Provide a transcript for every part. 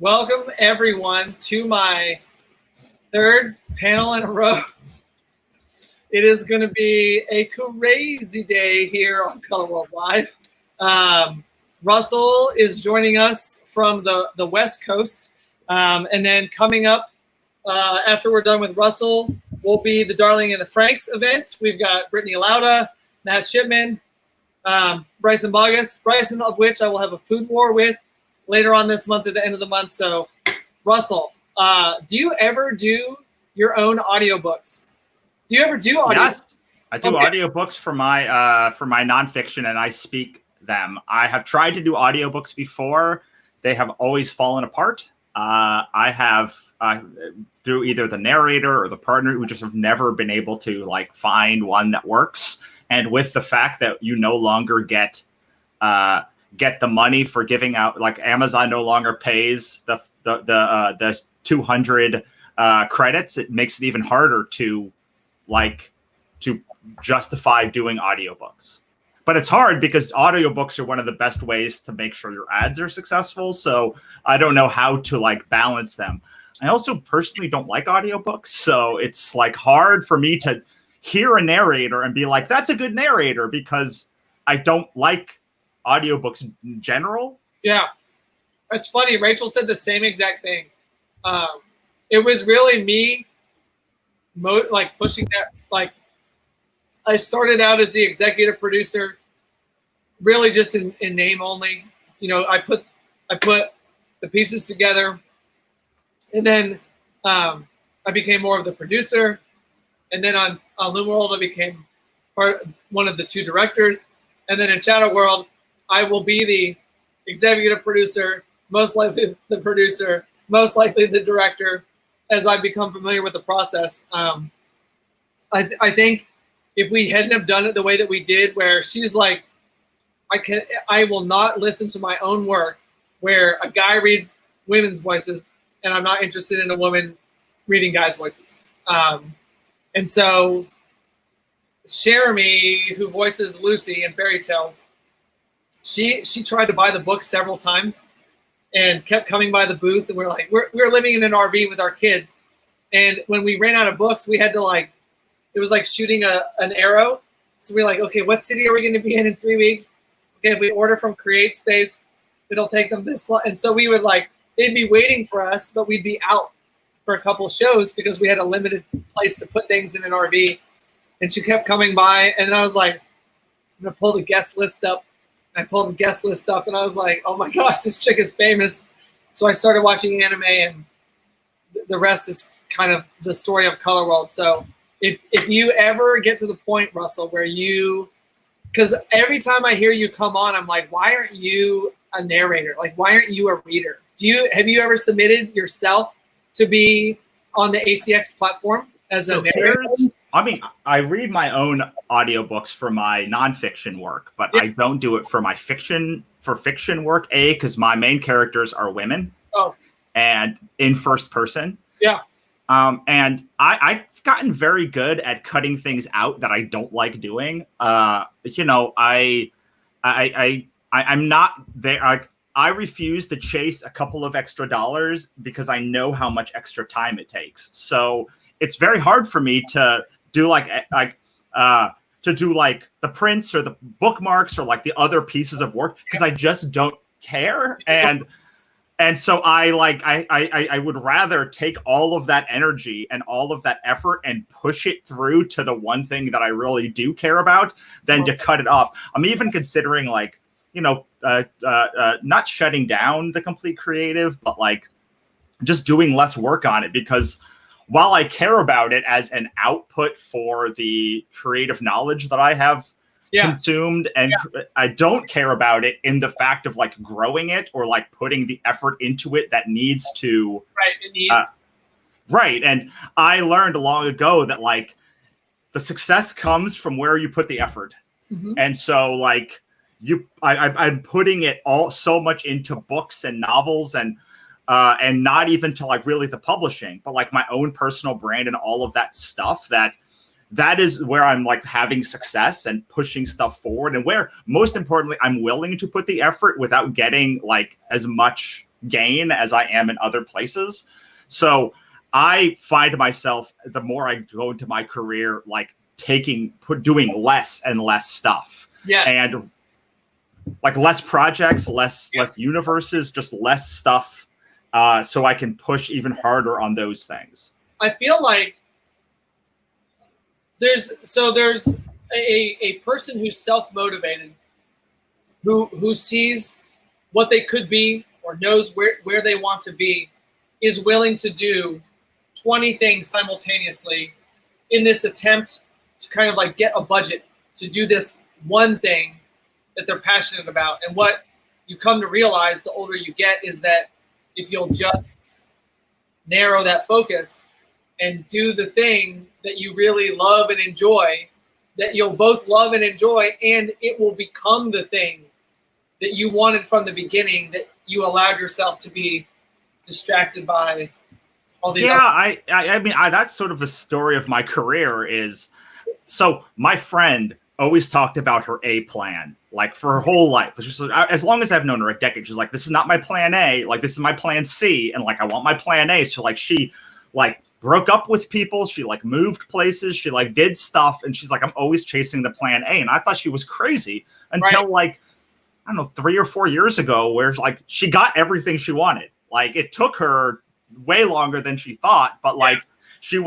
Welcome, everyone, to my third panel in a row. It is going to be a crazy day here on Color World Live. Russell is joining us from the West Coast. And then coming up after we're done with Russell will be the Darling and the Franks event. We've got Brittany Lauda, Matt Shipman, Bryson Bogus, Bryson of which I will have a food war with later on this month at the end of the month. So, Russell, do you ever do your own audiobooks? Do you ever do audiobooks? Yes, I do audiobooks for my nonfiction, and I speak them. I have tried to do audiobooks before. They have always fallen apart. I have through either the narrator or the partner who just have never been able to find one that works. And with the fact that you no longer get the money for giving out, Amazon no longer pays the 200 credits, it makes it even harder to justify doing audiobooks. But it's hard because audiobooks are one of the best ways to make sure your ads are successful. So I don't know how to balance them. I also personally don't like audiobooks. So it's hard for me to hear a narrator and be like, that's a good narrator, because I don't like audiobooks in general. Yeah. It's funny. Rachel said the same exact thing. It was really me pushing that. I started out as the executive producer, really just in name only. I put the pieces together, and then I became more of the producer. And then on Loom World, I became one of the two directors. And then in Shadow World, I will be the executive producer, most likely the producer, most likely the director, as I become familiar with the process. I think if we hadn't have done it the way that we did, where she's like, I will not listen to my own work, where a guy reads women's voices, and I'm not interested in a woman reading guys' voices. And so Jeremy, who voices Lucy in Fairy Tale, she tried to buy the book several times and kept coming by the booth. And we're living in an RV with our kids. And when we ran out of books, we had to it was like shooting an arrow. So we're like, okay, what city are we going to be in 3 weeks? Okay, if we order from Create Space, it'll take them this long. And so we would they'd be waiting for us, but we'd be out for a couple of shows because we had a limited place to put things in an RV. And she kept coming by, and then I was like, I'm going to pull the guest list up. And I pulled the guest list up, and I was like, oh my gosh, this chick is famous. So I started watching anime, and the rest is kind of the story of Color World. So if you ever get to the point, Russell, where because every time I hear you come on, I'm like, why aren't you a narrator? Why aren't you a reader? Have you ever submitted yourself to be on the ACX platform as a narrator? I mean, I read my own audiobooks for my nonfiction work, but I don't do it for my fiction work, because my main characters are women. Oh. And in first person. Yeah. And I've gotten very good at cutting things out that I don't like doing. I'm not there. I refuse to chase a couple of extra dollars because I know how much extra time it takes. So it's very hard for me to do the prints or the bookmarks or the other pieces of work, because I just don't care. And so I would rather take all of that energy and all of that effort and push it through to the one thing that I really do care about than to cut it off. I'm even considering not shutting down the Complete Creative, but just doing less work on it, because while I care about it as an output for the creative knowledge that I have consumed, and I don't care about it in the fact of growing it or putting the effort into it that needs to. Right. It needs. Right. And I learned long ago that the success comes from where you put the effort. Mm-hmm. And so I'm putting it all so much into books and novels and not even to really the publishing, but my own personal brand and all of that stuff, that is where I'm having success and pushing stuff forward, and where most importantly, I'm willing to put the effort without getting as much gain as I am in other places. So I find myself, the more I go into my career, like doing less and less stuff. Yes. And like less projects, less universes, just less stuff, so I can push even harder on those things. I feel like there's a person who's self-motivated, who sees what they could be or knows where they want to be, is willing to do 20 things simultaneously in this attempt to kind of like get a budget to do this one thing that they're passionate about. And what you come to realize the older you get is that if you'll just narrow that focus and do the thing that you really love and enjoy, that you'll both love and enjoy, and it will become the thing that you wanted from the beginning, that you allowed yourself to be distracted by all these. I mean, that's sort of the story of my career is, so my friend always talked about her A plan, like for her whole life. It's just, as long as I've known her, a decade, she's like, this is not my plan A, like this is my plan C, and like I want my plan A. So like she like broke up with people, she like moved places, she like did stuff, and she's like, I'm always chasing the plan A. And I thought she was crazy until like, I don't know, 3 or 4 years ago, where like she got everything she wanted. Like it took her way longer than she thought, but like she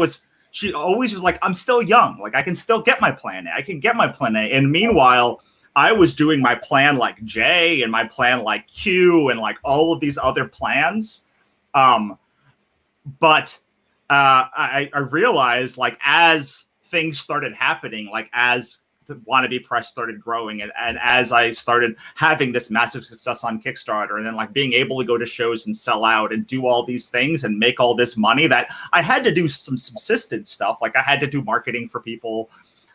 always was like, I'm still young. Like I can still get my plan A. I can get my plan A. And meanwhile, I was doing my plan like J and my plan like Q and like all of these other plans. But I realized, like, as things started happening, like as the wannabe press started growing, and as I started having this massive success on Kickstarter, and then like being able to go to shows and sell out and do all these things and make all this money, that I had to do some subsistence stuff. Like I had to do marketing for people.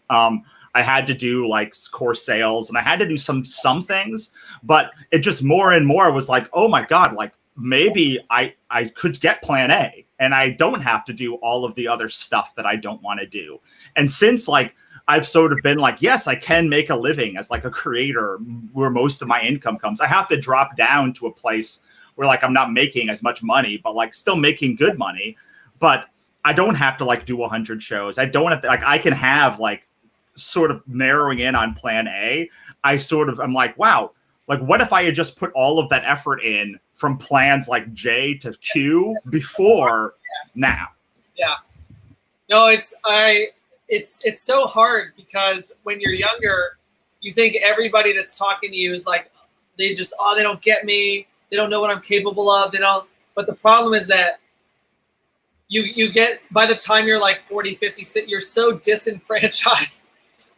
I had to do like course sales, and I had to do some things, but it just more and more was like, oh my God, like maybe I could get plan A and I don't have to do all of the other stuff that I don't want to do. And since like I've sort of been like, yes, I can make a living as like a creator where most of my income comes, I have to drop down to a place where like I'm not making as much money, but like still making good money. But I don't have to like do 100 shows. I don't have to, like, I can have like sort of narrowing in on plan A. I'm like, wow, like what if I had just put all of that effort in from plans like J to Q before now? Yeah. No, it's so hard, because when you're younger, you think everybody that's talking to you is like, they don't get me. They don't know what I'm capable of. But the problem is that you get, by the time you're like 40, 50, you're so disenfranchised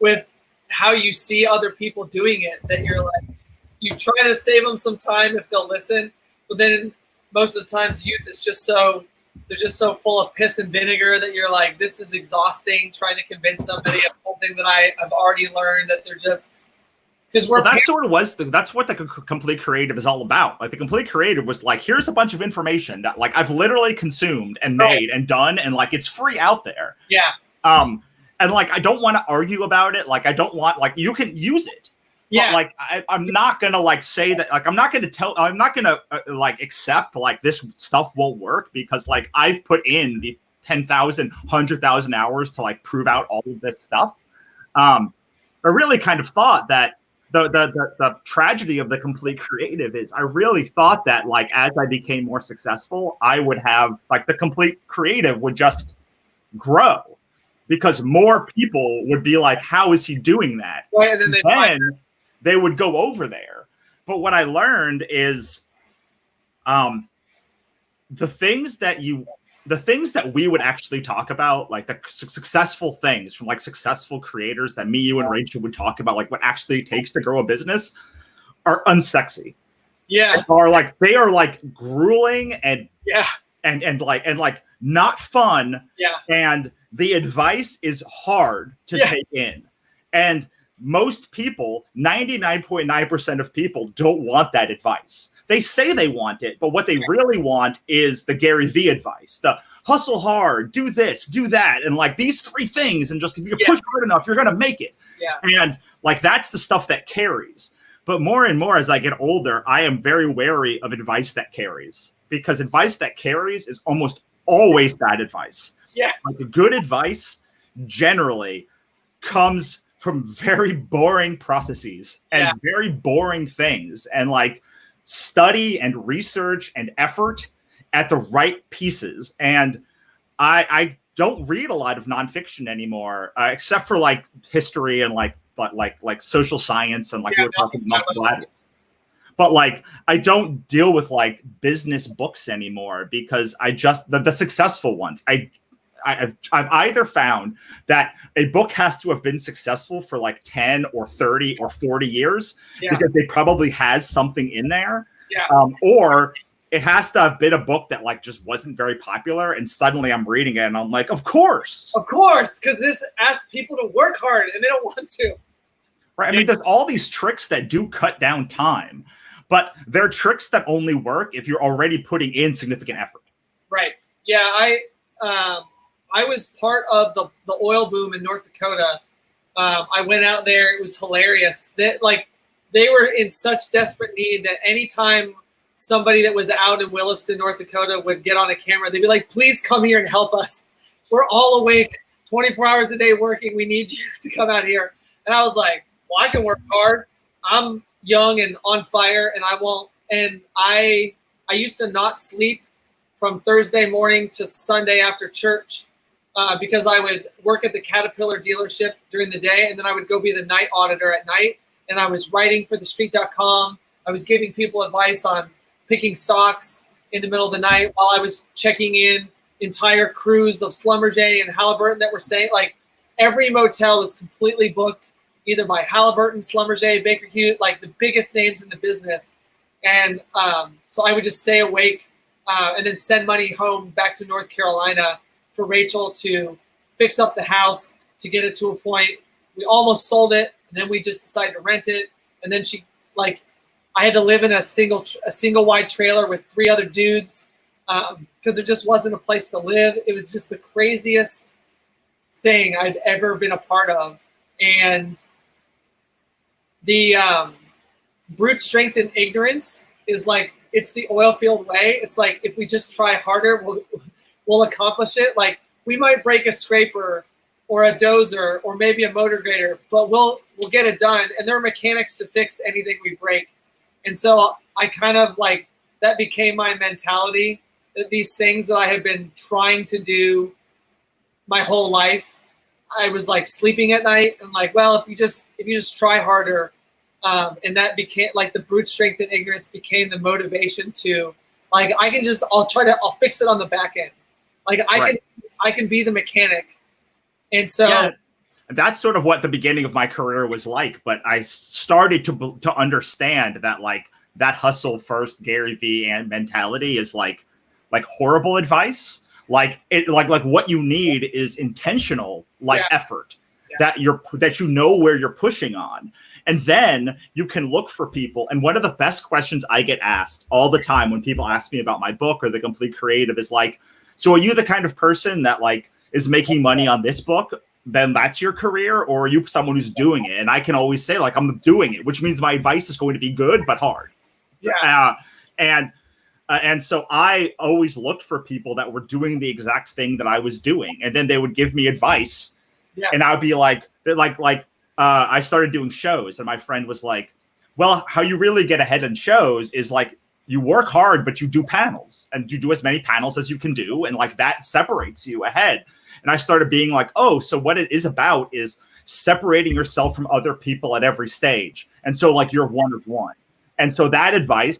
with how you see other people doing it, that you're like, you try to save them some time if they'll listen. But then most of the times youth is they're just so full of piss and vinegar that you're like, this is exhausting, trying to convince somebody of something that I've already learned, that they're just, because that's what the Complete Creative is all about. Like the Complete Creative was like, here's a bunch of information that like I've literally consumed and made and done, and like it's free out there. Yeah. And like I don't want to argue about it. Like I don't want, like, you can use it. Yeah. But like I'm not gonna like say that, like I'm not gonna like accept like this stuff won't work, because like I've put in the 10,000, 100,000 hours to like prove out all of this stuff. I really kind of thought that the tragedy of the Complete Creative is, I really thought that like as I became more successful, I would have like the Complete Creative would just grow, because more people would be like, how is he doing that? Right, and then they would go over there. But what I learned is the things that we would actually talk about, like the successful things from like successful creators that me, you, and Rachel would talk about, like what actually takes to grow a business, are unsexy. Yeah. They are like grueling and like not fun. Yeah. And the advice is hard to take in. And most people, 99.9% of people, don't want that advice. They say they want it, but what they really want is the Gary Vee advice, the hustle hard, do this, do that, and like these 3 things, and just if you push hard enough, you're gonna make it. Yeah. And like that's the stuff that carries. But more and more as I get older, I am very wary of advice that carries, because advice that carries is almost always bad advice. Yeah. Like good advice generally comes from very boring processes and very boring things, and like study and research and effort at the right pieces. And I don't read a lot of nonfiction anymore, except for like history and like social science and like we were talking about that. But like I don't deal with like business books anymore, because I just the successful ones. I've either found that a book has to have been successful for like 10 or 30 or 40 years because they probably has something in there, or it has to have been a book that like just wasn't very popular, and suddenly I'm reading it and I'm like, of course, because this asks people to work hard and they don't want to. Right? I mean, there's all these tricks that do cut down time, but they're tricks that only work if you're already putting in significant effort. Right. Yeah. I was part of the oil boom in North Dakota. I went out there. It was hilarious. That like they were in such desperate need that anytime somebody that was out in Williston, North Dakota would get on a camera, they'd be like, please come here and help us. We're all awake 24 hours a day working. We need you to come out here. And I was like, well, I can work hard. I'm young and on fire, and I won't. And I used to not sleep from Thursday morning to Sunday after church because I would work at the Caterpillar dealership during the day, and then I would go be the night auditor at night. And I was writing for thestreet.com. I was giving people advice on picking stocks in the middle of the night while I was checking in entire crews of Schlumberger and Halliburton that were staying. Like every motel was completely booked, either by Halliburton, Schlumberger, Baker Hughes, like the biggest names in the business. And so I would just stay awake and then send money home back to North Carolina for Rachel to fix up the house, to get it to a point. We almost sold it, and then we just decided to rent it. And then she, like, I had to live in a single wide trailer with 3 other dudes because there just wasn't a place to live. It was just the craziest thing I'd ever been a part of. And the brute strength and ignorance is like, it's the oil field way. It's like, if we just try harder, we'll accomplish it. Like we might break a scraper or a dozer or maybe a motor grader, but we'll get it done. And there are mechanics to fix anything we break. And so I kind of like, that became my mentality, that these things that I had been trying to do my whole life, I was like sleeping at night and like, well, if you just try harder, and that became like the brute strength and ignorance became the motivation to like, I'll fix it on the back end. Like I can be the mechanic. And so that's sort of what the beginning of my career was like. But I started to understand that like that hustle first Gary Vee and mentality is like horrible advice. Like what you need is intentional effort that you know where you're pushing on. And then you can look for people. And one of the best questions I get asked all the time when people ask me about my book or The Complete Creative is like, so are you the kind of person that like is making money on this book? Then that's your career, or are you someone who's doing it? And I can always say like, I'm doing it, which means my advice is going to be good, but hard. Yeah. And so I always looked for people that were doing the exact thing that I was doing. And then they would give me advice. Yeah. And I'd be like, I started doing shows, and my friend was like, well, how you really get ahead in shows is like, you work hard, but you do panels, and you do as many panels as you can do. And like that separates you ahead. And I started being like, oh, so what it is about is separating yourself from other people at every stage. And so like you're one of one. And so that advice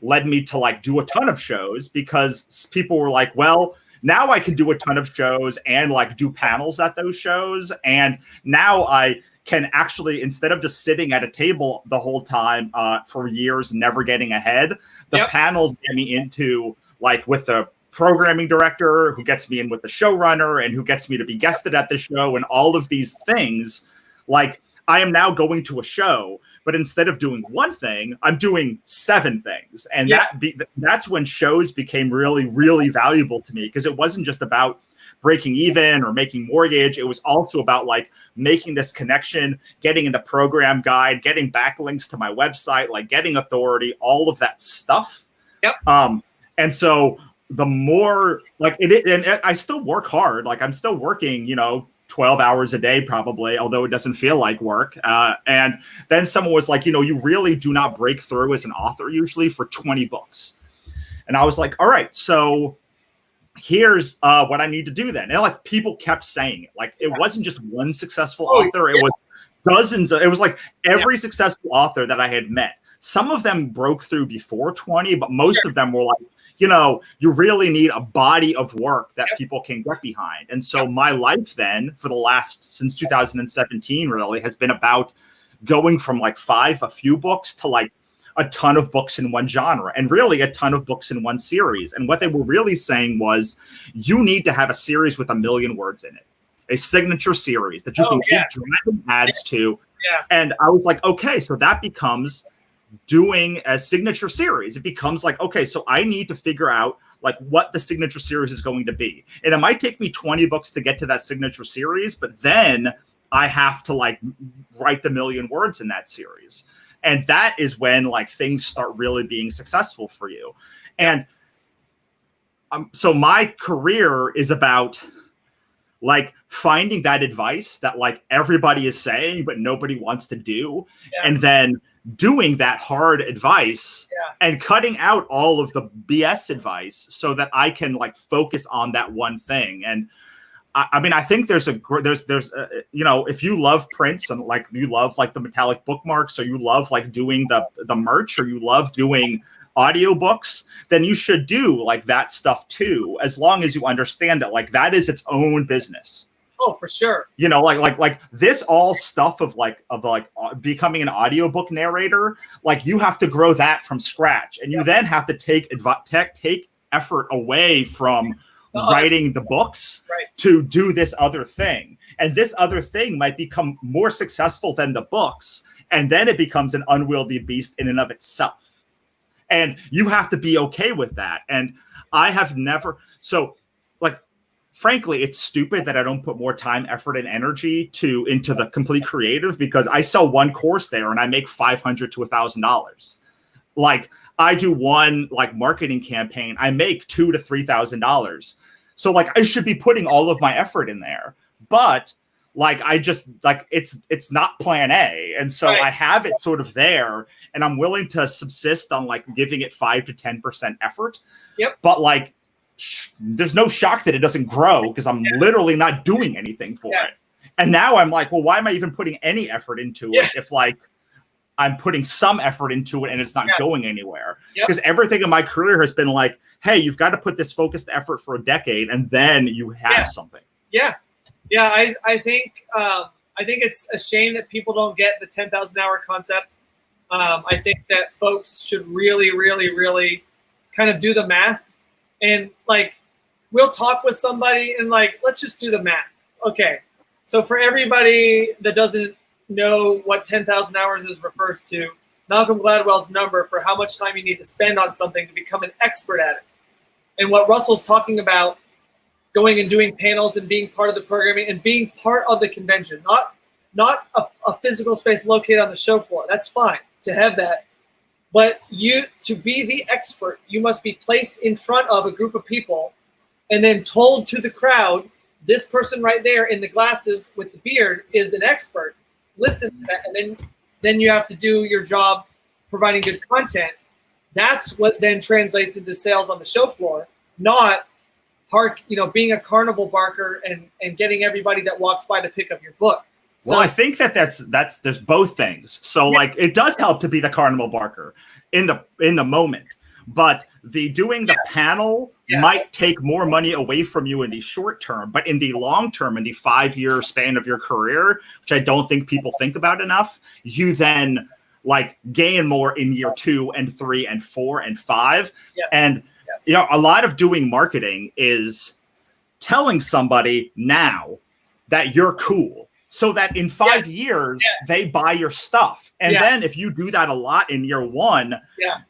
led me to like do a ton of shows, because people were like, well, now I can do a ton of shows and like do panels at those shows. And now I can actually, instead of just sitting at a table the whole time for years, never getting ahead, the panels get me into like with the programming director who gets me in with the showrunner and who gets me to be guested at the show and all of these things. Like I am now going to a show, but instead of doing one thing, I'm doing 7 things. And that's when shows became really, really valuable to me, because it wasn't just about breaking even or making mortgage. It was also about like making this connection, getting in the program guide, getting backlinks to my website, like getting authority, all of that stuff. Yep. And so the more like and I still work hard. Like I'm still working, 12 hours a day, probably, although it doesn't feel like work. And then someone was like, you really do not break through as an author usually for 20 books. And I was like, all right, so here's what I need to do then. And like people kept saying it. Like it wasn't just one successful author. It was dozens. It was like every successful author that I had met. Some of them broke through before 20, but most of them were like, you really need a body of work that people can get behind. And so my life then for the last, since 2017 really has been about going from like a few books to like a ton of books in one genre and really a ton of books in one series. And what they were really saying was you need to have a series with 1 million words in it, a signature series that you can keep driving ads to. Yeah. And I was like, okay, so that becomes doing a signature series. It becomes like, okay, so I need to figure out like what the signature series is going to be. And it might take me 20 books to get to that signature series, but then I have to like write the 1 million words in that series. And that is when like things start really being successful for you. And so my career is about like finding that advice that like everybody is saying, but nobody wants to do. And then doing that hard advice and cutting out all of the BS advice so that I can like focus on that one thing. And I mean, I think there's if you love prints and like you love like the metallic bookmarks, or you love like doing the merch, or you love doing audiobooks, then you should do like that stuff too, as long as you understand that like that is its own business. Oh, for sure. Like this all stuff of becoming an audiobook narrator, like you have to grow that from scratch, and you then have to take effort away from writing the books to do this other thing. And this other thing might become more successful than the books, and then it becomes an unwieldy beast in and of itself. And you have to be okay with that. And I have never, frankly, it's stupid that I don't put more time, effort, and energy into the complete creative, because I sell one course there and I make $500 to $1,000. Like I do one like marketing campaign, I make $2,000 to $3,000. So like I should be putting all of my effort in there, but like I just like it's not plan A, and so I have it sort of there, and I'm willing to subsist on like giving it 5 to 10% effort. But like there's no shock that it doesn't grow because I'm literally not doing anything for it. And now I'm like, well, why am I even putting any effort into it if like I'm putting some effort into it and it's not going anywhere? Because everything in my career has been like, hey, you've got to put this focused effort for a decade and then you have something. I think it's a shame that people don't get the 10,000 hour concept. I think that folks should really, really, really kind of do the math. And like, we'll talk with somebody and like, let's just do the math. Okay. So for everybody that doesn't know what 10,000 hours refers to, Malcolm Gladwell's number for how much time you need to spend on something to become an expert at it. And what Russell's talking about, going and doing panels and being part of the programming and being part of the convention, not a physical space located on the show floor. That's fine to have that. But to be the expert, you must be placed in front of a group of people and then told to the crowd, this person right there in the glasses with the beard is an expert. Listen to that. And then you have to do your job providing good content. That's what then translates into sales on the show floor, not being a carnival barker and getting everybody that walks by to pick up your book. So, well, I think that's there's both things. So like it does help to be the carnival barker in the moment, but doing the panel might take more money away from you in the short term, but in the long term, in the 5-year span of your career, which I don't think people think about enough, you then like gain more in year 2 and 3 and 4 and 5. And a lot of doing marketing is telling somebody now that you're cool, so that in 5 years they buy your stuff. And then if you do that a lot in year 1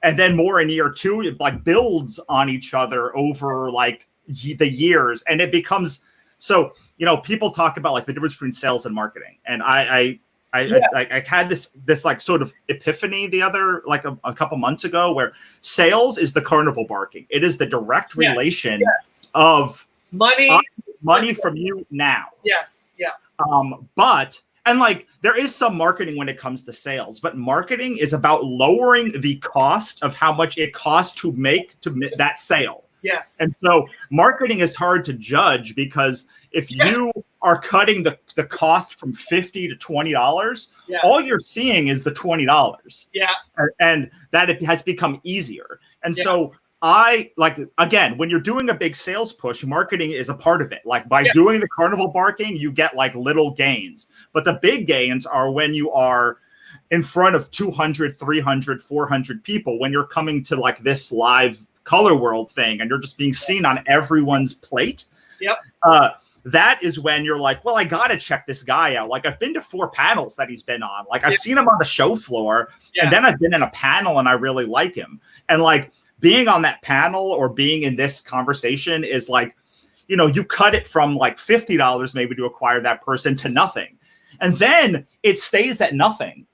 and then more in year 2, it like builds on each other over like the years. And it becomes So, people talk about like the difference between sales and marketing. And I had this like sort of epiphany like a couple months ago, where sales is the carnival barking. It is the direct relation of money from you now. Yes. Yeah. And like there is some marketing when it comes to sales, but marketing is about lowering the cost of how much it costs to make that sale. Yes. And so marketing is hard to judge, because if you are cutting the cost from $50 to $20, all you're seeing is the $20. Yeah. And that it has become easier. And so again, when you're doing a big sales push, marketing is a part of it. Like by doing the carnival barking, you get like little gains. But the big gains are when you are in front of 200, 300, 400 people, when you're coming to like this live Color World thing and you're just being seen on everyone's plate. That is when you're like, well, I got to check this guy out. Like I've been to 4 panels that he's been on. Like I've seen him on the show floor and then I've been in a panel and I really like him. And like, being on that panel or being in this conversation is like, you cut it from like $50 maybe to acquire that person to nothing. And then it stays at nothing.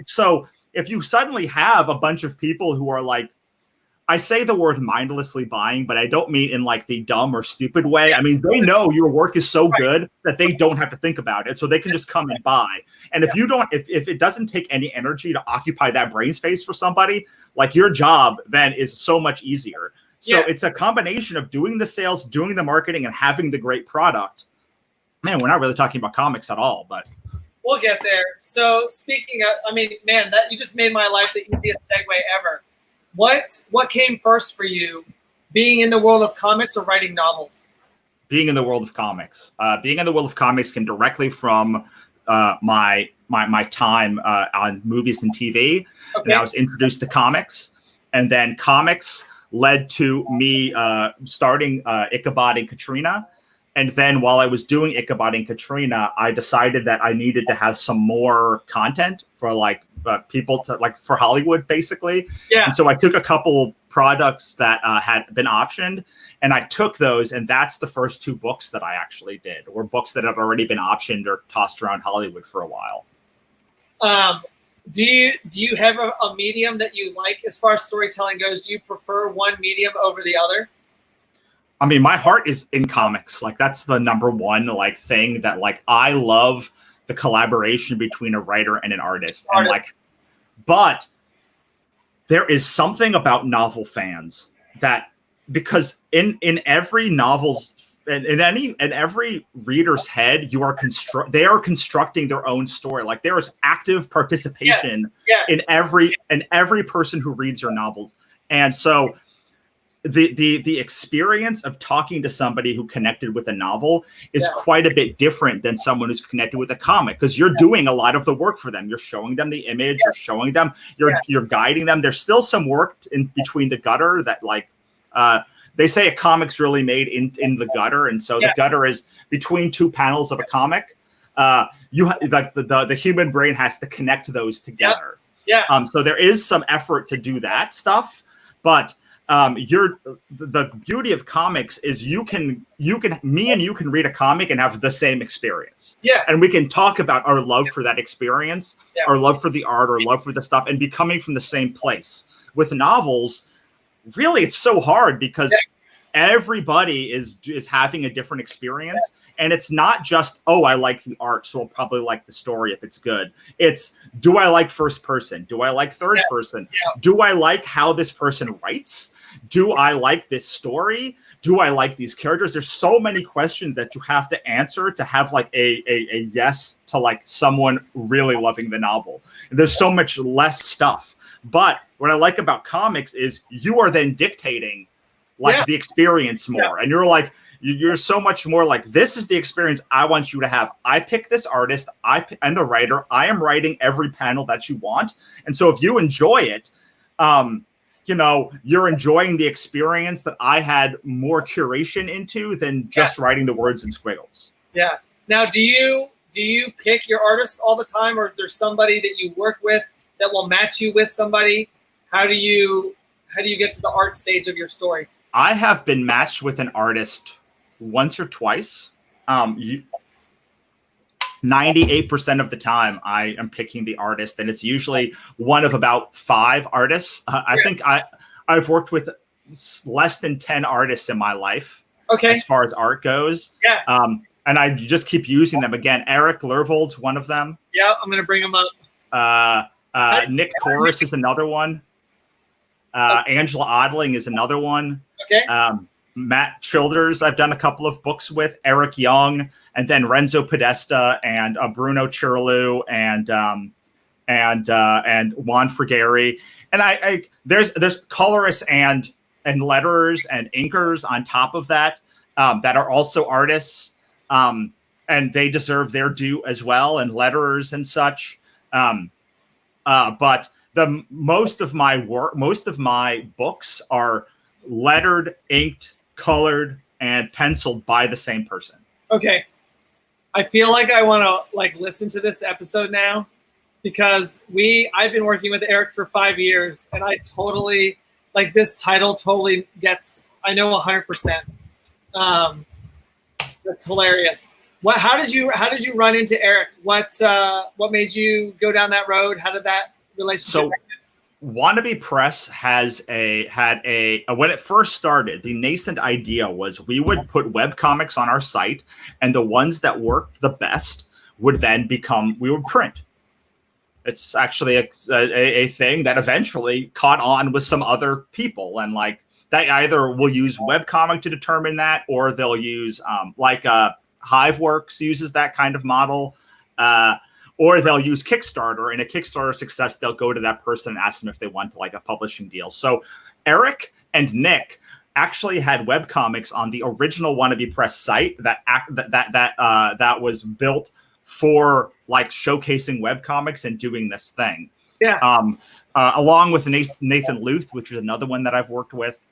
So if you suddenly have a bunch of people who are like, I say the word mindlessly buying, but I don't mean in like the dumb or stupid way. I mean, they know your work is so good that they don't have to think about it. So they can just come and buy. And if if it doesn't take any energy to occupy that brain space for somebody, like your job then is so much easier. So it's a combination of doing the sales, doing the marketing, and having the great product. Man, we're not really talking about comics at all, but we'll get there. So speaking of, that you just made my life the easiest segue ever. What came first for you, being in the world of comics or writing novels? Being in the world of comics. Being in the world of comics came directly from my time on movies and TV. And I was introduced to comics. And then comics led to me starting Ichabod and Katrina. And then while I was doing Ichabod and Katrina, I decided that I needed to have some more content for like people to like for Hollywood, basically. Yeah. And so I took a couple products that had been optioned, and I took those, and that's the first 2 books that I actually did, or books that have already been optioned or tossed around Hollywood for a while. Do you have a medium that you like as far as storytelling goes? Do you prefer one medium over the other? I mean, my heart is in comics. Like that's the number one like thing that like I love, the collaboration between a writer and an artist. And like, but there is something about novel fans that, because in every novel's in every reader's head, they are constructing their own story. Like there is active participation in every person who reads your novels. And so the experience of talking to somebody who connected with a novel is quite a bit different than someone who's connected with a comic, because you're doing a lot of the work for them. You're showing them the image, you're showing them, you're guiding them. There's still some work in between the gutter that like they say a comic's really made in the gutter, and so the gutter is between 2 panels of a comic. The human brain has to connect those together. So there is some effort to do that stuff, but the beauty of comics is me and you can read a comic and have the same experience. And we can talk about our love for that experience, our love for the art, our love for the stuff, and be coming from the same place. With novels, really, it's so hard because everybody is having a different experience. And it's not just, oh, I like the art, so I'll probably like the story if it's good. It's, do I like first person? Do I like third person? Do I like how this person writes? Do I like this story? Do I like these characters? There's so many questions that you have to answer to have like a yes to like someone really loving the novel. And there's so much less stuff. But what I like about comics is you are then dictating like the experience more. And you're like, you're so much more like, this is the experience I want you to have. I pick this artist. I'm the writer. I am writing every panel that you want. And so if you enjoy it, you're enjoying the experience that I had more curation into than just writing the words and squiggles. Yeah. Now, do you pick your artists all the time, or is there somebody that you work with that will match you with somebody? How do you get to the art stage of your story? I have been matched with an artist once or twice. you 98% of the time I am picking the artist, and it's usually one of about 5 artists. I think I've worked with less than 10 artists in my life. Okay. As far as art goes. Yeah. And I just keep using them. Again, Eric Lervold's one of them. Yeah, I'm going to bring him up. Nick Torres is another one. Angela Odling is another one. Okay. Matt Childers, I've done a couple of books with. Eric Young, and then Renzo Podesta, and Bruno Chirlou, and Juan Frigeri. And there's colorists and letterers and inkers on top of that that are also artists, and they deserve their due as well, and letterers and such. But most of my books are lettered, inked, colored, and penciled by the same person. Okay. I feel like I want to listen to this episode now, because I've been working with Eric for 5 years, and I totally this title totally gets, I know 100%. That's hilarious. How did you run into Eric? What made you go down that road? How did that relationship? So Wannabe Press had a when it first started, the nascent idea was we would put webcomics on our site, and the ones that worked the best would then we would print. It's actually a thing that eventually caught on with some other people, and they either will use webcomic to determine that, or they'll use Hiveworks uses that kind of model, or they'll use Kickstarter. And a Kickstarter success, they'll go to that person and ask them if they want a publishing deal. So Eric and Nick actually had webcomics on the original Wannabe Press site that was built for showcasing webcomics and doing this thing. Yeah. Along with Nathan Luth, which is another one that I've worked with.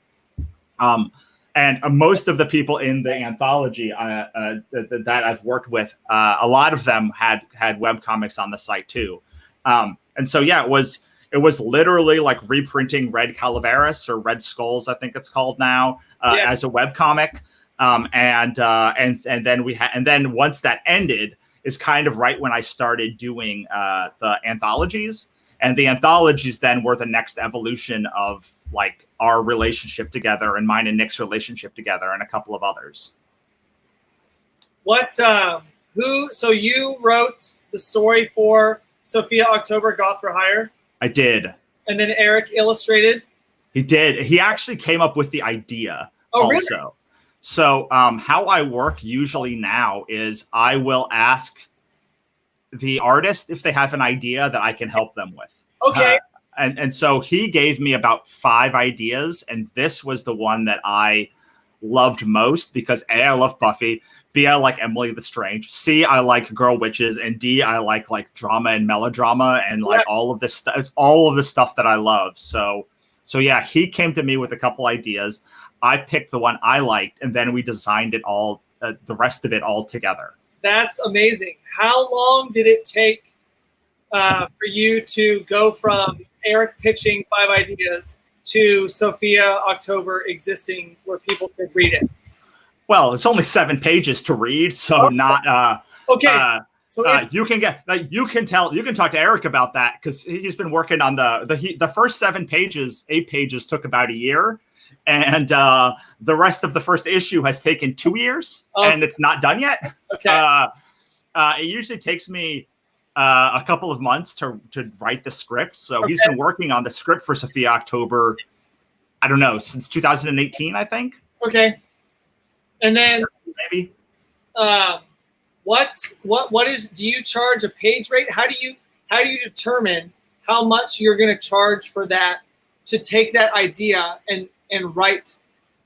And most of the people in the anthology that I've worked with, a lot of them had webcomics on the site too. And so, yeah, it was literally reprinting Red Calaveras, or Red Skulls, I think it's called now, as a webcomic. And then once that ended is kind of right when I started doing the anthologies. And the anthologies then were the next evolution of our relationship together, and mine and Nick's relationship together, and a couple of others. So you wrote the story for Sophia October Goth for Hire? I did. And then Eric illustrated? He did. He actually came up with the idea. Oh, also. Really? So how I work usually now is I will ask the artist if they have an idea that I can help them with. Okay. And so he gave me about 5 ideas, and this was the one that I loved most because A, I love Buffy, B, I like Emily the Strange, C, I like Girl Witches, and D, I like drama and melodrama and all of this stuff. It's all of the stuff that I love. So yeah, he came to me with a couple ideas. I picked the one I liked, and then we designed it all, the rest of it all together. That's amazing. How long did it take for you to go from Eric pitching 5 ideas to Sophia October existing where people could read it? Well, it's only 7 pages to read, so not. Okay. You can talk to Eric about that, because he's been working on the first 8 pages took about a year, and the rest of the first issue has taken 2 years, and it's not done yet. Okay. It usually takes me a couple of months to write the script. So he's been working on the script for Sophia October, I don't know, since 2018, I think. Okay. And then maybe. Do you charge a page rate? How do you determine how much you're going to charge for that, to take that idea and write?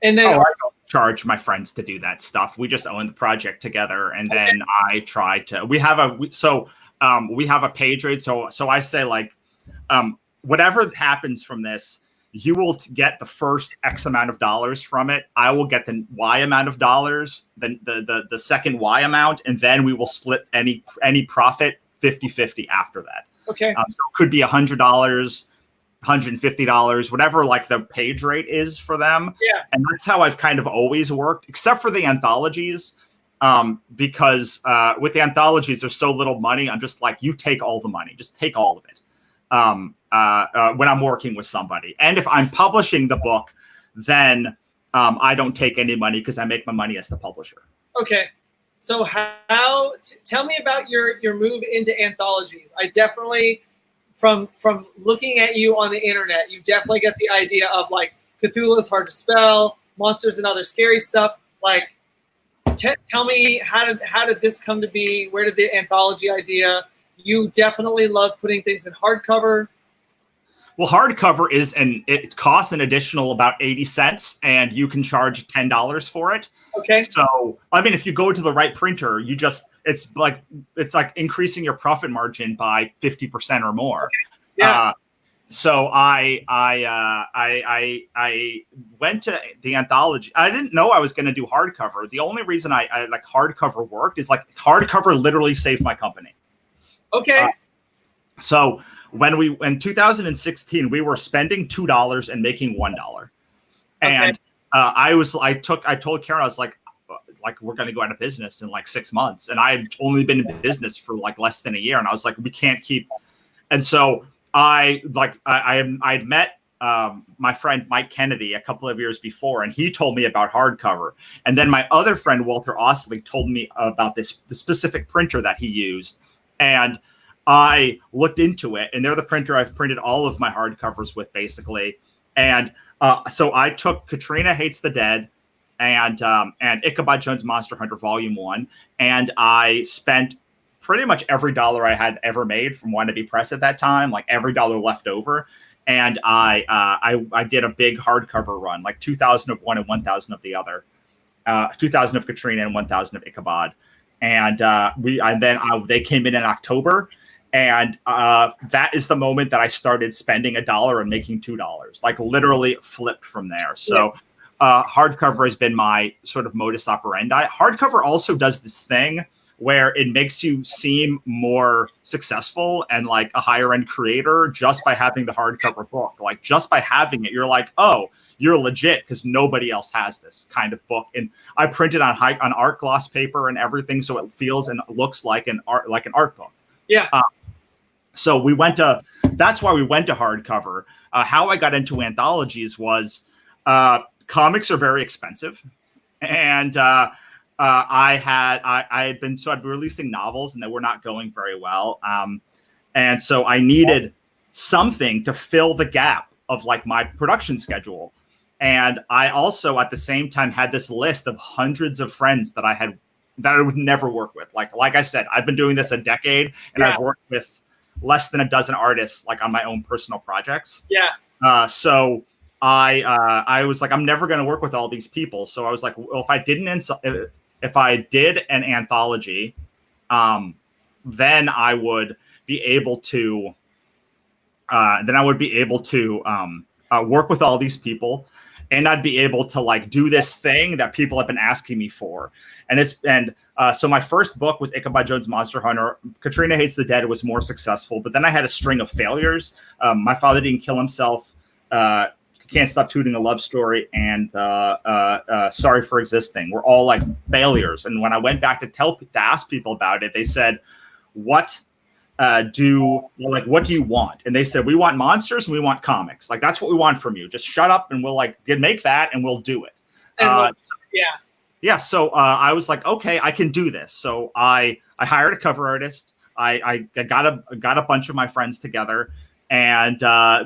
And then I don't charge my friends to do that stuff. We just own the project together, and then I try to. We have a page rate. So I say whatever happens from this, you will get the first X amount of dollars from it. I will get the Y amount of dollars, the second Y amount, and then we will split any profit 50-50 after that. Okay. So it could be $100, $150, whatever the page rate is for them. Yeah. And that's how I've kind of always worked, except for the anthologies. because with the anthologies, there's so little money. I'm just like, you take all the money, just take all of it. When I'm working with somebody, and if I'm publishing the book, then I don't take any money because I make my money as the publisher. Okay. So tell me about your move into anthologies. I definitely, from looking at you on the internet, you definitely get the idea of like Cthulhu is hard to spell, monsters and other scary stuff. Like, tell me how did this come to be? Where did the anthology idea? You definitely love putting things in hardcover. Well, hardcover it costs an additional about 80 cents, and you can charge $10 for it. Okay. So, I mean, if you go to the right printer, it's like increasing your profit margin by 50% or more. Okay. Yeah. So I went to the anthology. I didn't know I was going to do hardcover. The only reason I like hardcover worked is like hardcover literally saved my company. Okay. So in 2016, we were spending $2 and making $1. And I told Karen, I was like we're going to go out of business in like 6 months. And I had only been in business for like less than a year. And I was like, we can't keep. And so I'd met my friend Mike Kennedy a couple of years before, and he told me about hardcover. And then my other friend Walter Osley told me about the specific printer that he used. And I looked into it, and they're the printer I've printed all of my hardcovers with, basically. And so I took Katrina Hates the Dead and Ichabod Jones Monster Hunter Volume 1, and I spent pretty much every dollar I had ever made from Wannabe Press at that time, like every dollar left over. And I did a big hardcover run, like 2,000 of one and 1,000 of the other, 2,000 of Katrina and 1,000 of Ichabod. And they came in October. And that is the moment that I started spending $1 and making $2, like literally flipped from there. So hardcover has been my sort of modus operandi. Hardcover also does this thing where it makes you seem more successful and like a higher end creator just by having the hardcover book. Like just by having it, you're like, oh, you're legit because nobody else has this kind of book. And I printed on art gloss paper and everything, so it feels and looks like an art book. Yeah. So that's why we went to hardcover. How I got into anthologies was comics are very expensive. And I'd been releasing novels and they were not going very well. And so I needed something to fill the gap of like my production schedule. And I also at the same time had this list of hundreds of friends that I would never work with. Like I said, I've been doing this a decade and I've worked with less than a dozen artists, like on my own personal projects. Yeah. So I was like, I'm never going to work with all these people. So I was like, well, if I did an anthology, then I would be able to work with all these people, and I'd be able to like do this thing that people have been asking me for. So my first book was Ichabod Jones Monster Hunter. Katrina Hates the Dead was more successful, but then I had a string of failures. My Father Didn't Kill Himself, Can't Stop Tooting, a Love Story, and Sorry for Existing were all like failures. And when I went back to ask people about it, they said, what do you want? And they said, we want monsters and we want comics. Like, that's what we want from you. Just shut up and we'll make that and we'll do it. Yeah. So I was like, okay, I can do this. So I hired a cover artist. I got a bunch of my friends together, and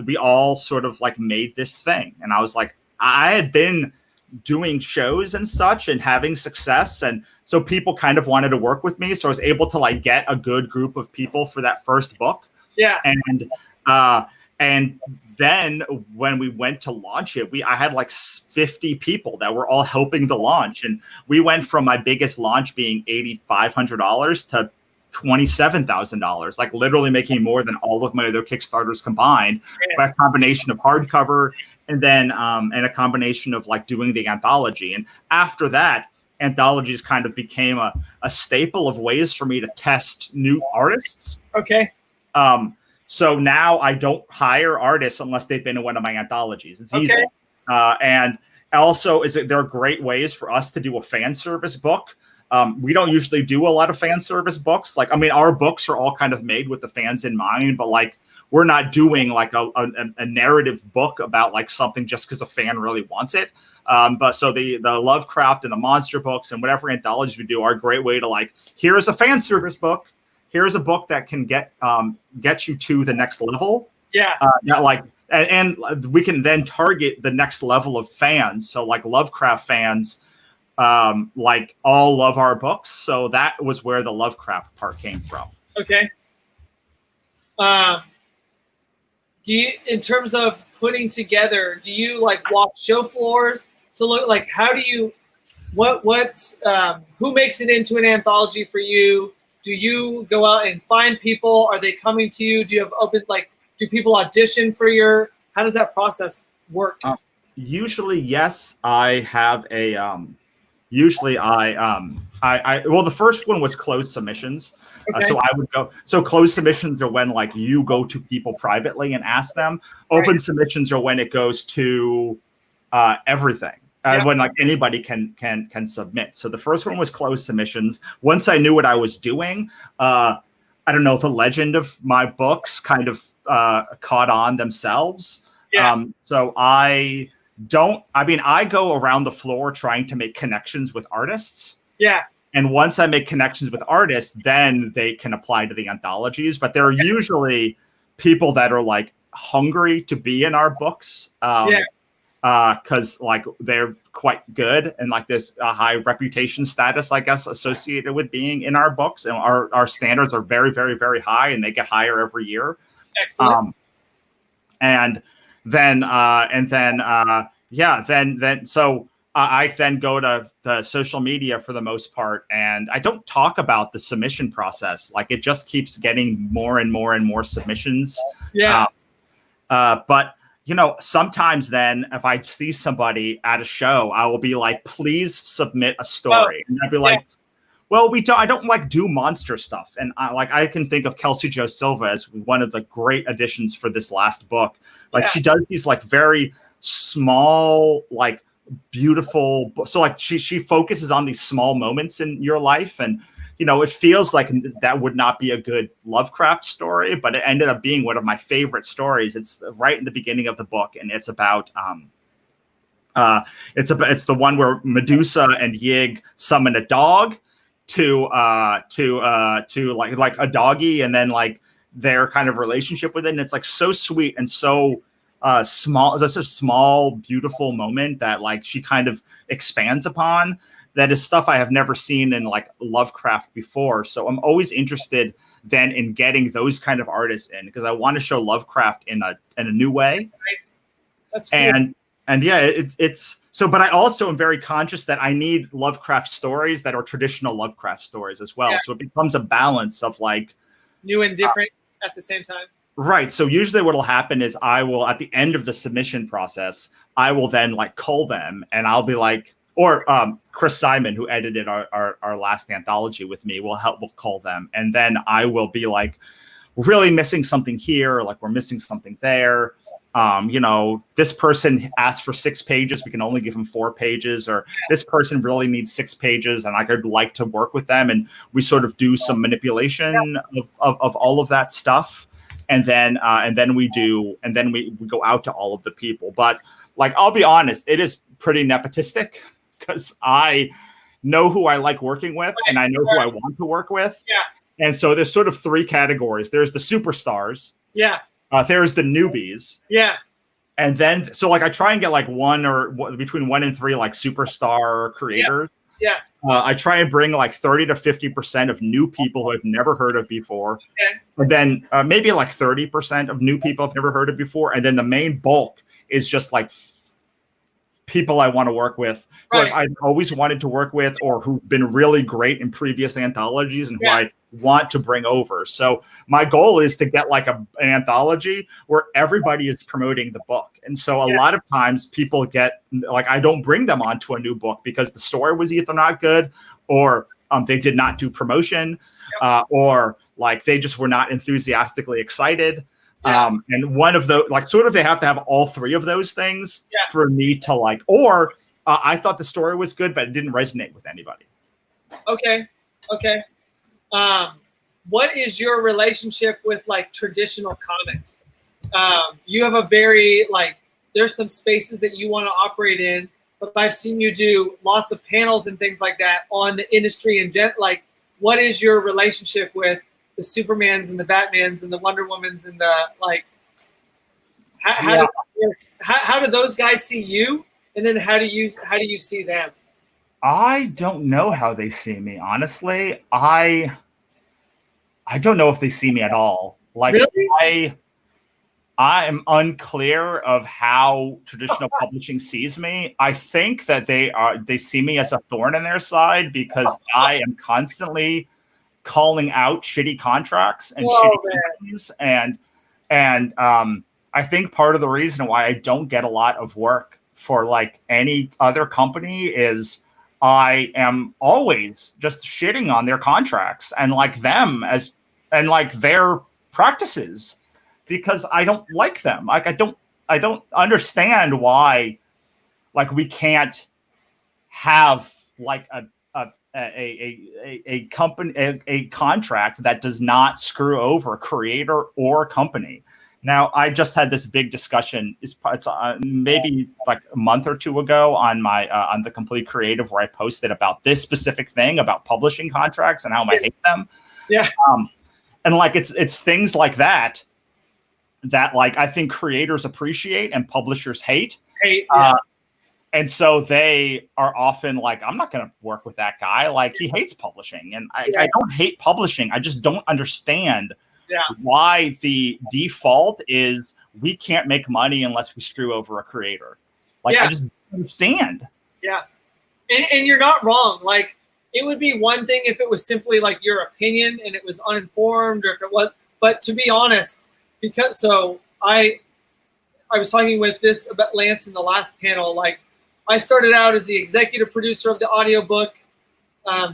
we all sort of like made this thing. And I was like, I had been doing shows and such and having success, and so people kind of wanted to work with me. So I was able to like get a good group of people for that first book. Yeah. And then when we went to launch it, I had like 50 people that were all helping the launch, and we went from my biggest launch being $8,500 to $27,000, like literally making more than all of my other Kickstarters combined, by a combination of hardcover and then and a combination of like doing the anthology. And after that, anthologies kind of became a staple of ways for me to test new artists. Okay. So now I don't hire artists unless they've been in one of my anthologies. It's easy. And also they're great ways for us to do a fan service book We don't usually do a lot of fan service books. Like, I mean, our books are all kind of made with the fans in mind, but like, we're not doing like a narrative book about like something just because a fan really wants it. But so the Lovecraft and the monster books and whatever anthologies we do are a great way to like, here's a fan service book. Here's a book that can get you to the next level. Yeah. And we can then target the next level of fans. So like Lovecraft fans, like all love our books. So that was where the Lovecraft part came from. Okay. Do you, in terms of putting together, do you like walk show floors to look like, how do you, who makes it into an anthology for you? Do you go out and find people? Are they coming to you? Do you have open, like, do people audition for your, how does that process work? Usually, yes. I have a, well, the first one was closed submissions. Okay. So I would go, so closed submissions are when like you go to people privately and ask them. Open submissions are when it goes to everything. When like anybody can submit. So the first one was closed submissions. Once I knew what I was doing, I don't know, the legend of my books kind of caught on themselves. So I go around the floor trying to make connections with artists. Yeah. And once I make connections with artists, then they can apply to the anthologies. But there are usually people that are like hungry to be in our books. Because like they're quite good and like there's a high reputation status, I guess, associated with being in our books, and our standards are very, very, very high, and they get higher every year. Excellent. So I then go to the social media for the most part, and I don't talk about the submission process. Like it just keeps getting more and more and more submissions. But you know, sometimes then if I see somebody at a show, I will be like, please submit a story. And I'd be like, well, I don't like do monster stuff. And I can think of Kelsey Jo Silva as one of the great additions for this last book. Like she does these like very small, like beautiful. So like she focuses on these small moments in your life. And, you know, it feels like that would not be a good Lovecraft story, but it ended up being one of my favorite stories. It's right in the beginning of the book, and it's about it's the one where Medusa and Yig summon a dog to like a doggy, and then like their kind of relationship with it. And it's like so sweet and so small. It's a small, beautiful moment that like she kind of expands upon. That is stuff I have never seen in like Lovecraft before. So I'm always interested then in getting those kind of artists in, because I want to show Lovecraft in a new way. That's cool. And yeah, it's so, but I also am very conscious that I need Lovecraft stories that are traditional Lovecraft stories as well. So it becomes a balance of like new and different at the same time. Right. So usually what will happen is I will, at the end of the submission process, I will then like cull them, and I'll be like, or Chris Simon, who edited our last anthology with me, will call them. And then I will be like, we're really missing something here. Or like we're missing something there. You know, this person asked for 6 pages. We can only give them 4 pages. Or this person really needs 6 pages, and I could like to work with them. And we sort of do some manipulation of all of that stuff. And then we go out to all of the people. But like, I'll be honest, it is pretty nepotistic, because I know who I like working with, and I know who I want to work with. Yeah. And so there's sort of 3 categories. There's the superstars. Yeah. There's the newbies. Yeah. And then, so like I try and get like between 1 and 3 like superstar creators. Yeah. I try and bring like 30 to 50% of new people who I've never heard of before. Okay. And then maybe like 30% of new people I've never heard of before. And then the main bulk is just like people I want to work with, who I've always wanted to work with, or who've been really great in previous anthologies and who I want to bring over. So my goal is to get like an anthology where everybody is promoting the book. And so a lot of times people get like, I don't bring them onto a new book because the story was either not good, or they did not do promotion, or like they just were not enthusiastically excited. And one of those, like, sort of, they have to have all 3 of those things for me to like, or I thought the story was good, but it didn't resonate with anybody. Okay. Okay. What is your relationship with like traditional comics? You have a very like, there's some spaces that you want to operate in, but I've seen you do lots of panels and things like that on the industry and like, what is your relationship with the Supermans and the Batmans and the Wonder Womans and the like? How does that work? How do those guys see you, and then how do you see them? I don't know how they see me, honestly. I don't know if they see me at all. Like Really? I am unclear of how traditional publishing sees me. I think that they see me as a thorn in their side because I am constantly calling out shitty contracts and shitty companies, and I think part of the reason why I don't get a lot of work for like any other company is I am always just shitting on their contracts and like them as and like their practices because I don't like them. Like I don't understand why like we can't have like a company a contract that does not screw over a creator or company. Now, I just had this big discussion. It's maybe like a month or two ago on my on the Complete Creative, where I posted about this specific thing about publishing contracts and how I hate them. Yeah. And like it's things like that like I think creators appreciate and publishers hate. And so they are often like, I'm not going to work with that guy. Like he hates publishing, and I don't hate publishing. I just don't understand why the default is we can't make money unless we screw over a creator. Like I just don't understand. Yeah. And you're not wrong. Like it would be one thing if it was simply like your opinion and it was uninformed, or if it was, but to be honest, because so I was talking with this about Lance in the last panel, like I started out as the executive producer of the audiobook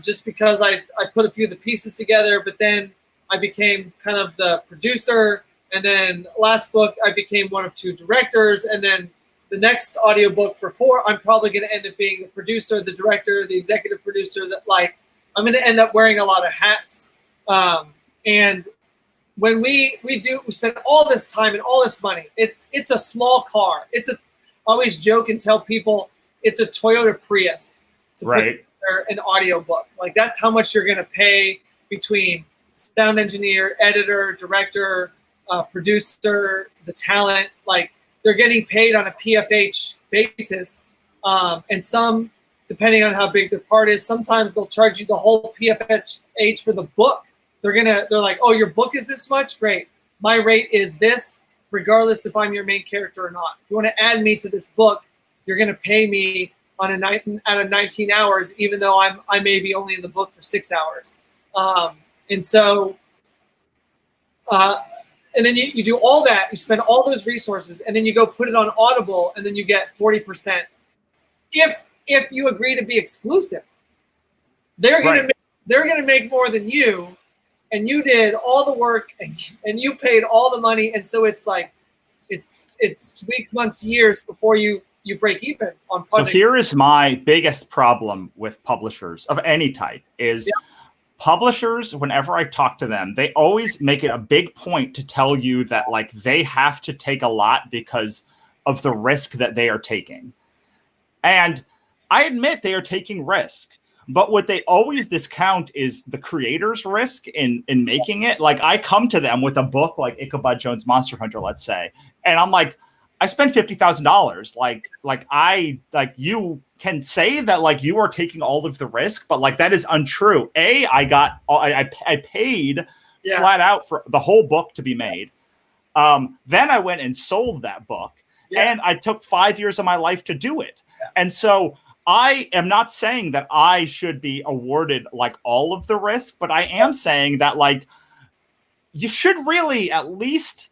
just because I put a few of the pieces together, but then I became kind of the producer. And then last book, I became one of two directors. And then the next audiobook for 4, I'm probably going to end up being the producer, the director, the executive producer. That like I'm going to end up wearing a lot of hats. And when we spend all this time and all this money, it's a small car. I always joke and tell people it's a Toyota Prius to put together an audiobook. Like that's how much you're going to pay between sound engineer, editor, director, producer, the talent. Like they're getting paid on a PFH basis. And some, depending on how big the part is, sometimes they'll charge you the whole PFH for the book. They're like, oh, your book is this much? Great. My rate is this, regardless if I'm your main character or not. If you want to add me to this book, you're going to pay me on out of 19 hours, even though I may be only in the book for 6 hours. And so, and then you do all that, you spend all those resources, and then you go put it on Audible, and then you get 40%. If you agree to be exclusive, they're gonna make more than you, and you did all the work, and you paid all the money, and so it's like it's weeks, months, years before you break even on projects. So here is my biggest problem with publishers of any type is publishers, whenever I talk to them, they always make it a big point to tell you that like they have to take a lot because of the risk that they are taking. And I admit they are taking risk, but what they always discount is the creator's risk in making it. Like I come to them with a book like Ichabod Jones Monster Hunter, let's say, and I'm like, I spent $50,000. Like you can say that like you are taking all of the risk, but like that is untrue. I paid flat out for the whole book to be made. Then I went and sold that book, and I took 5 years of my life to do it. And so I am not saying that I should be awarded like all of the risk, but I am saying that like you should really at least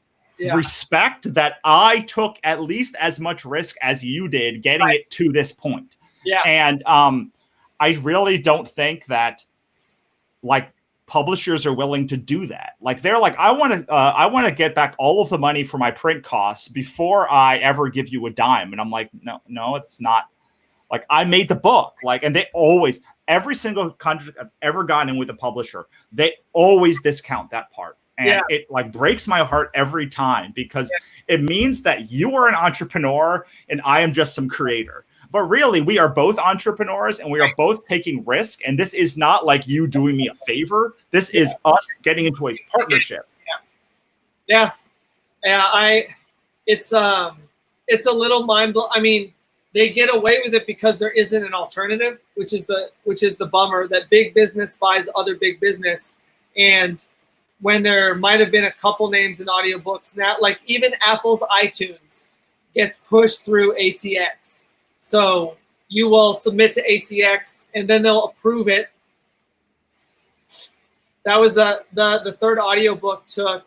respect that I took at least as much risk as you did getting it to this point. Yeah. And I really don't think that like publishers are willing to do that. Like they're like, I want to get back all of the money for my print costs before I ever give you a dime. And I'm like, no, it's not. Like I made the book, like, and they always, every single contract I've ever gotten in with a publisher, they always discount that part. And it like breaks my heart every time, because it means that you are an entrepreneur and I am just some creator. But really, we are both entrepreneurs and we are both taking risk. And this is not like you doing me a favor. This is us getting into a partnership. Yeah. It's a little mind blowing. I mean, they get away with it because there isn't an alternative, which is the bummer, that big business buys other big business. And when there might have been a couple names in audiobooks, now like even Apple's iTunes gets pushed through ACX. So you will submit to ACX and then they'll approve it. That was the third audiobook took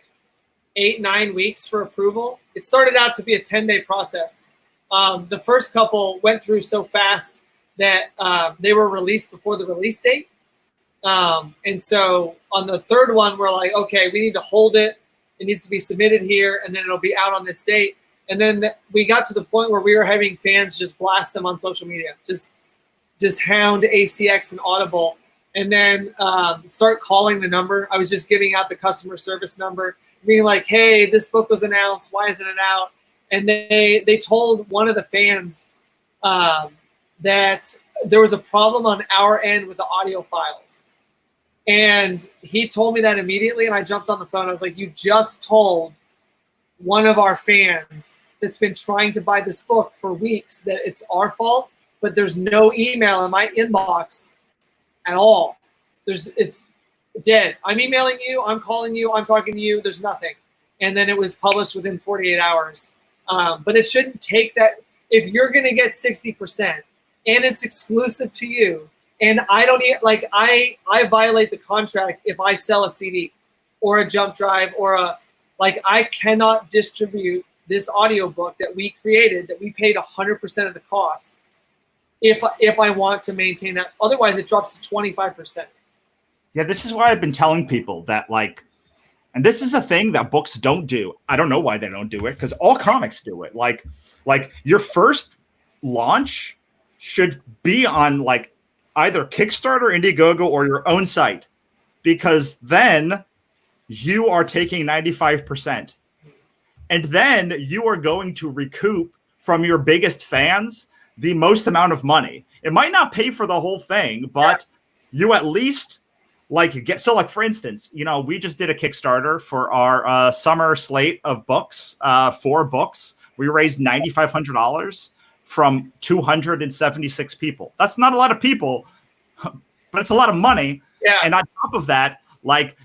8-9 weeks for approval. It started out to be a 10-day process. The first couple went through so fast that they were released before the release date. And so on the third one, we're like, okay, we need to hold it. It needs to be submitted here, and then it'll be out on this date. And then we got to the point where we were having fans just blast them on social media, just hound ACX and Audible, and then start calling the number. I was just giving out the customer service number, being like, hey, this book was announced. Why isn't it out? And they told one of the fans that there was a problem on our end with the audio files. And he told me that immediately, and I jumped on the phone. I was like, you just told one of our fans that's been trying to buy this book for weeks that it's our fault, but there's no email in my inbox at all. It's dead. I'm emailing you, I'm calling you, I'm talking to you, there's nothing. And then it was published within 48 hours. But it shouldn't take that. If you're going to get 60% and it's exclusive to you, and I don't like, I violate the contract if I sell a CD or a jump drive or I cannot distribute this audiobook that we created, that we paid 100% of the cost if I want to maintain that. Otherwise it drops to 25%. Yeah, this is why I've been telling people that and this is a thing that books don't do. I don't know why they don't do it, because all comics do it. Like your first launch should be on either Kickstarter, Indiegogo, or your own site, because then you are taking 95%. And then you are going to recoup from your biggest fans the most amount of money. It might not pay for the whole thing, but you at least for instance, we just did a Kickstarter for our summer slate of books, 4 books. We raised $9,500 from 276 people. That's not a lot of people, but it's a lot of money. Yeah. And on top of that,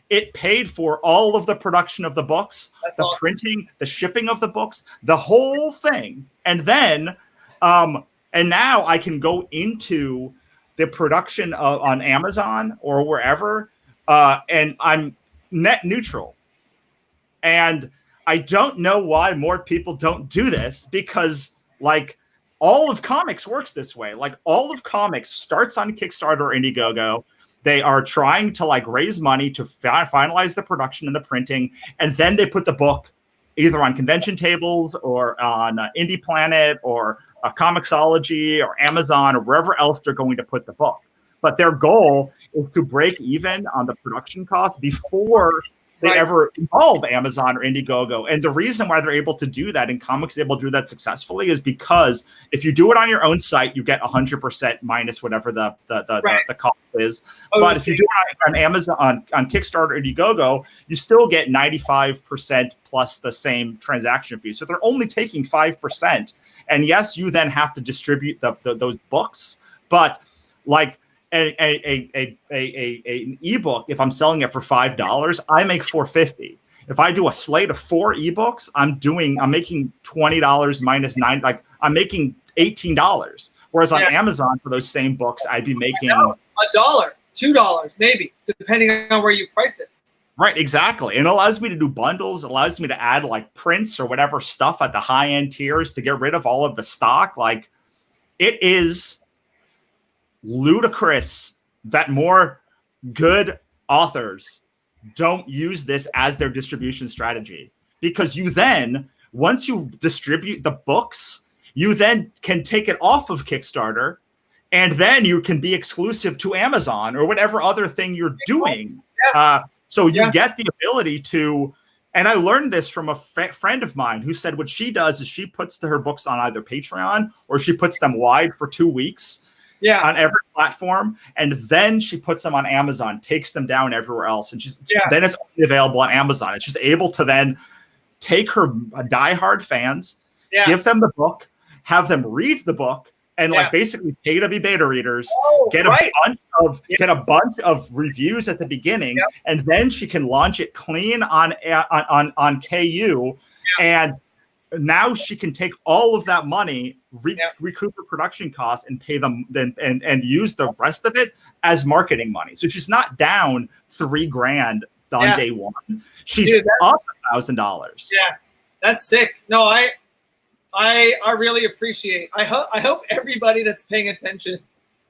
it paid for all of the production of the books, the awesome. Printing, the shipping of the books, the whole thing. And then, and now I can go into the production on Amazon or wherever, and I'm net neutral. And I don't know why more people don't do this, because all of comics works this way. All of comics starts on Kickstarter or Indiegogo. They are trying to raise money to finalize the production and the printing, and then they put the book either on convention tables or on Indie Planet or Comixology or Amazon or wherever else they're going to put the book. But their goal is to break even on the production costs before they ever involve Amazon or Indiegogo. And the reason why they're able to do that, and comics able to do that successfully, is because if you do it on your own site, you get 100% minus whatever the cost is. But if you do it on Amazon, on Kickstarter or Indiegogo, you still get 95% plus the same transaction fee. So they're only taking 5%. And yes, you then have to distribute those books, but an ebook, if I'm selling it for $5, I make $4.50. If I do a slate of 4 ebooks, I'm making $20 minus $9. I'm making $18. Whereas on Amazon for those same books, I'd be making $1, $2, maybe, depending on where you price it. Right, exactly. And it allows me to do bundles. It allows me to add prints or whatever stuff at the high end tiers to get rid of all of the stock. It is ludicrous that more good authors don't use this as their distribution strategy, because you then, once you distribute the books, you then can take it off of Kickstarter and then you can be exclusive to Amazon or whatever other thing you're doing. So you get the ability to, and I learned this from a friend of mine who said what she does is she puts her books on either Patreon or she puts them wide for 2 weeks on every platform, and then she puts them on Amazon, takes them down everywhere else, and then it's only available on Amazon. And she's able to then take her diehard fans, give them the book, have them read the book, and like basically pay to be beta readers, get a bunch of reviews at the beginning, and then she can launch it clean on KU, and now she can take all of that money, recoup her production costs, and pay them and use the rest of it as marketing money. So she's not down $3,000 on day one. She's up $1,000. Yeah, that's sick. No, I really appreciate. I hope everybody that's paying attention.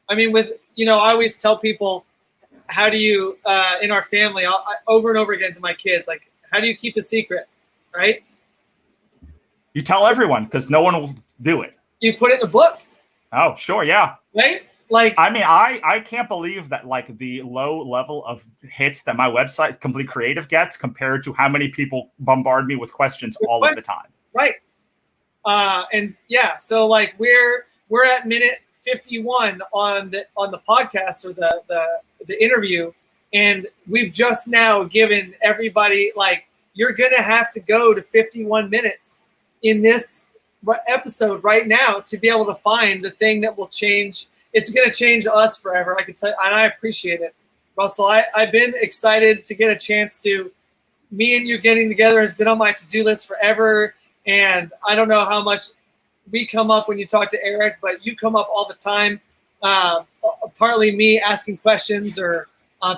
I mean, I always tell people, how do you in our family, I over and over again to my kids, like, how do you keep a secret, right? You tell everyone because no one will do it. You put it in a book. Oh, sure, yeah. Right? Like, I mean, I can't believe that like the low level of hits that my website Complete Creative gets compared to how many people bombard me with questions all of the time. Right. So like we're at minute 51 on the podcast or the interview, and we've just now given everybody, like, you're gonna have to go to 51 minutes in this episode right now to be able to find the thing that will change. It's going to change us forever. I can tell you, and I appreciate it, Russell. I've been excited to get a chance to. Me and you getting together has been on my to-do list forever, and I don't know how much we come up when you talk to Eric, but you come up all the time. Partly me asking questions or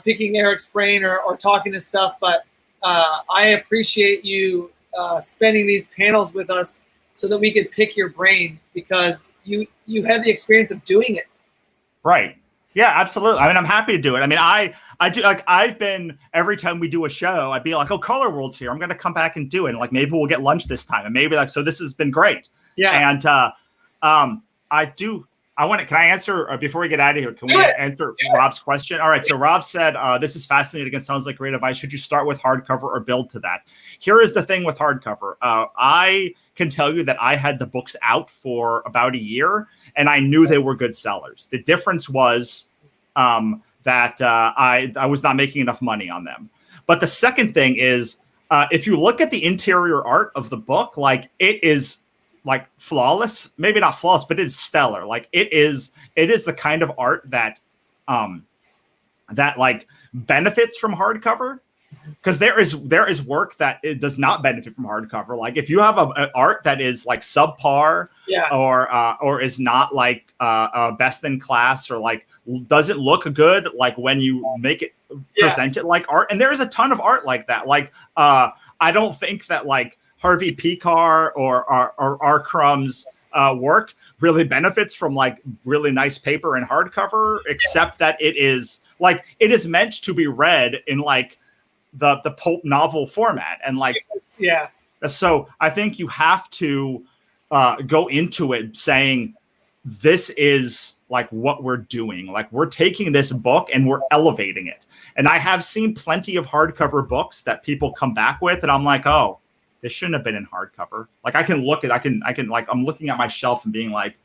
picking Eric's brain or talking to stuff, but I appreciate you spending these panels with us so that we could pick your brain, because you have the experience of doing it. Right. Yeah, absolutely. I mean, I'm happy to do it. I mean, I do, like, I've been, every time we do a show, I'd be like, oh, Color World's here. I'm going to come back and do it. And like, maybe we'll get lunch this time. And maybe like, so this has been great. Yeah. And can I answer, before we get out of here, can we answer Rob's question? All right. So Rob said, this is fascinating and sounds like great advice. Should you start with hardcover or build to that? Here is the thing with hardcover. I can tell you that I had the books out for about a year and I knew they were good sellers. The difference was that I was not making enough money on them. But the second thing is, if you look at the interior art of the book, like, it is like flawless, maybe not flawless, but it's stellar. Like, it is the kind of art that that like benefits from hardcover, because there is work that it does not benefit from hardcover. Like, if you have an art that is like subpar, or is not like best in class, or like doesn't look good, like when you make it present it like art, and there's a ton of art like that. Like, I don't think that like Harvey Picar or R. Crumb's work really benefits from like really nice paper and hardcover, except that it is meant to be read in like the pulp novel format, and like so I think you have to go into it saying, this is like what we're doing. Like, we're taking this book and we're elevating it. And I have seen plenty of hardcover books that people come back with, and I'm like, oh, this shouldn't have been in hardcover. Like, I can like, I'm looking at my shelf and being like,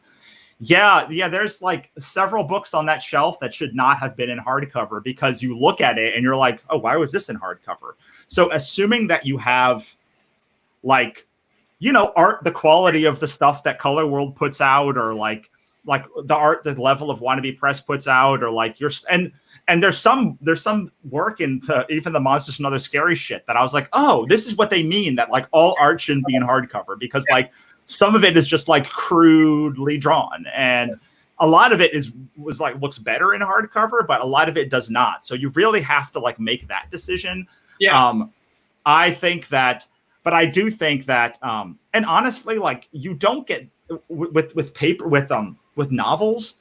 yeah, there's like several books on that shelf that should not have been in hardcover, because you look at it and you're like, oh, why was this in hardcover? So assuming that you have like, art, the quality of the stuff that Color World puts out, or like the art, the level of Wannabe Press puts out, or like and there's some work in even the Monsters and Other Scary Shit that I was like, oh, this is what they mean, that like all art shouldn't be in hardcover, because like some of it is just like crudely drawn, and a lot of it was like looks better in hardcover, but a lot of it does not. So you really have to like make that decision. I think that, but I do think that, and honestly, like, you don't get with paper, with novels,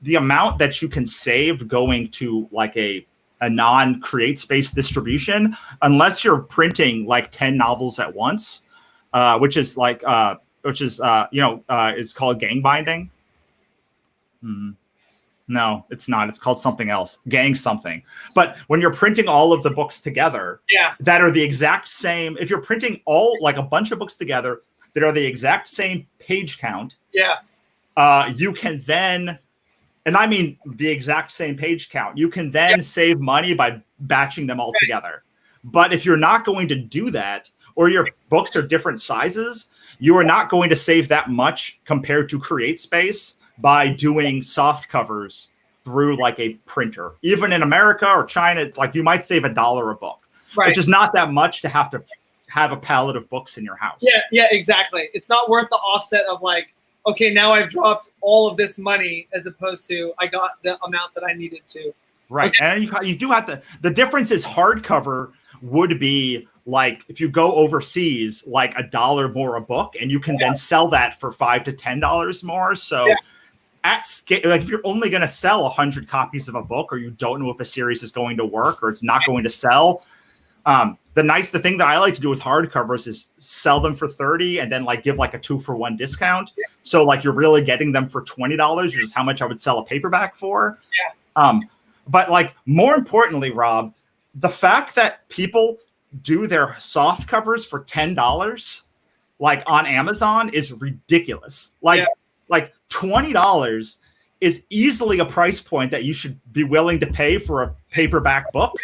the amount that you can save going to like a non-create space distribution, unless you're printing like 10 novels at once, which is it's called gang binding. No, it's not. It's called something else, gang something. But when you're printing all of the books together, that are the exact same, if you're printing all like a bunch of books together that are the exact same page count, you can then, and I mean the exact same page count, you can then save money by batching them all together. But if you're not going to do that, or your books are different sizes, you are not going to save that much compared to CreateSpace by doing soft covers through like a printer. Even in America or China, like you might save $1 a book, which is not that much to have a pallet of books in your house. Yeah, exactly. It's not worth the offset of like, okay, now I've dropped all of this money as opposed to I got the amount that I needed to. Right, okay. And you do have to, the difference is hardcover would be like if you go overseas, like $1 more a book, and you can then sell that for $5 to $10 more. So at scale, like if you're only going to sell 100 copies of a book, or you don't know if a series is going to work or it's not going to sell, the thing that I like to do with hardcovers is sell them for 30 and then like give like a 2-for-1 discount. So like you're really getting them for $20, which is how much I would sell a paperback for. But like more importantly, Rob, the fact that people do their soft covers for $10 like on Amazon is ridiculous. Like $20 is easily a price point that you should be willing to pay for a paperback book.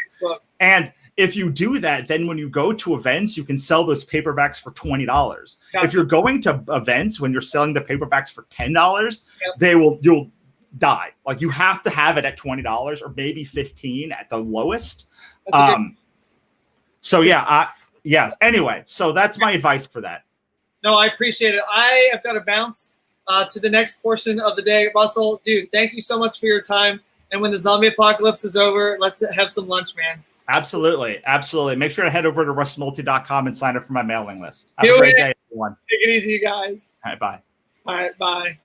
And if you do that, then when you go to events, you can sell those paperbacks for $20. If you're going to events when you're selling the paperbacks for $10, you'll die. Like you have to have it at $20 or maybe $15 at the lowest. Yes. Anyway, so that's my advice for that. No, I appreciate it. I have got to bounce to the next portion of the day. Russell, dude, thank you so much for your time. And when the zombie apocalypse is over, let's have some lunch, man. Absolutely. Make sure to head over to russnohelty.com and sign up for my mailing list. Have a great day, everyone. Take it easy, you guys. All right, bye. All right, bye.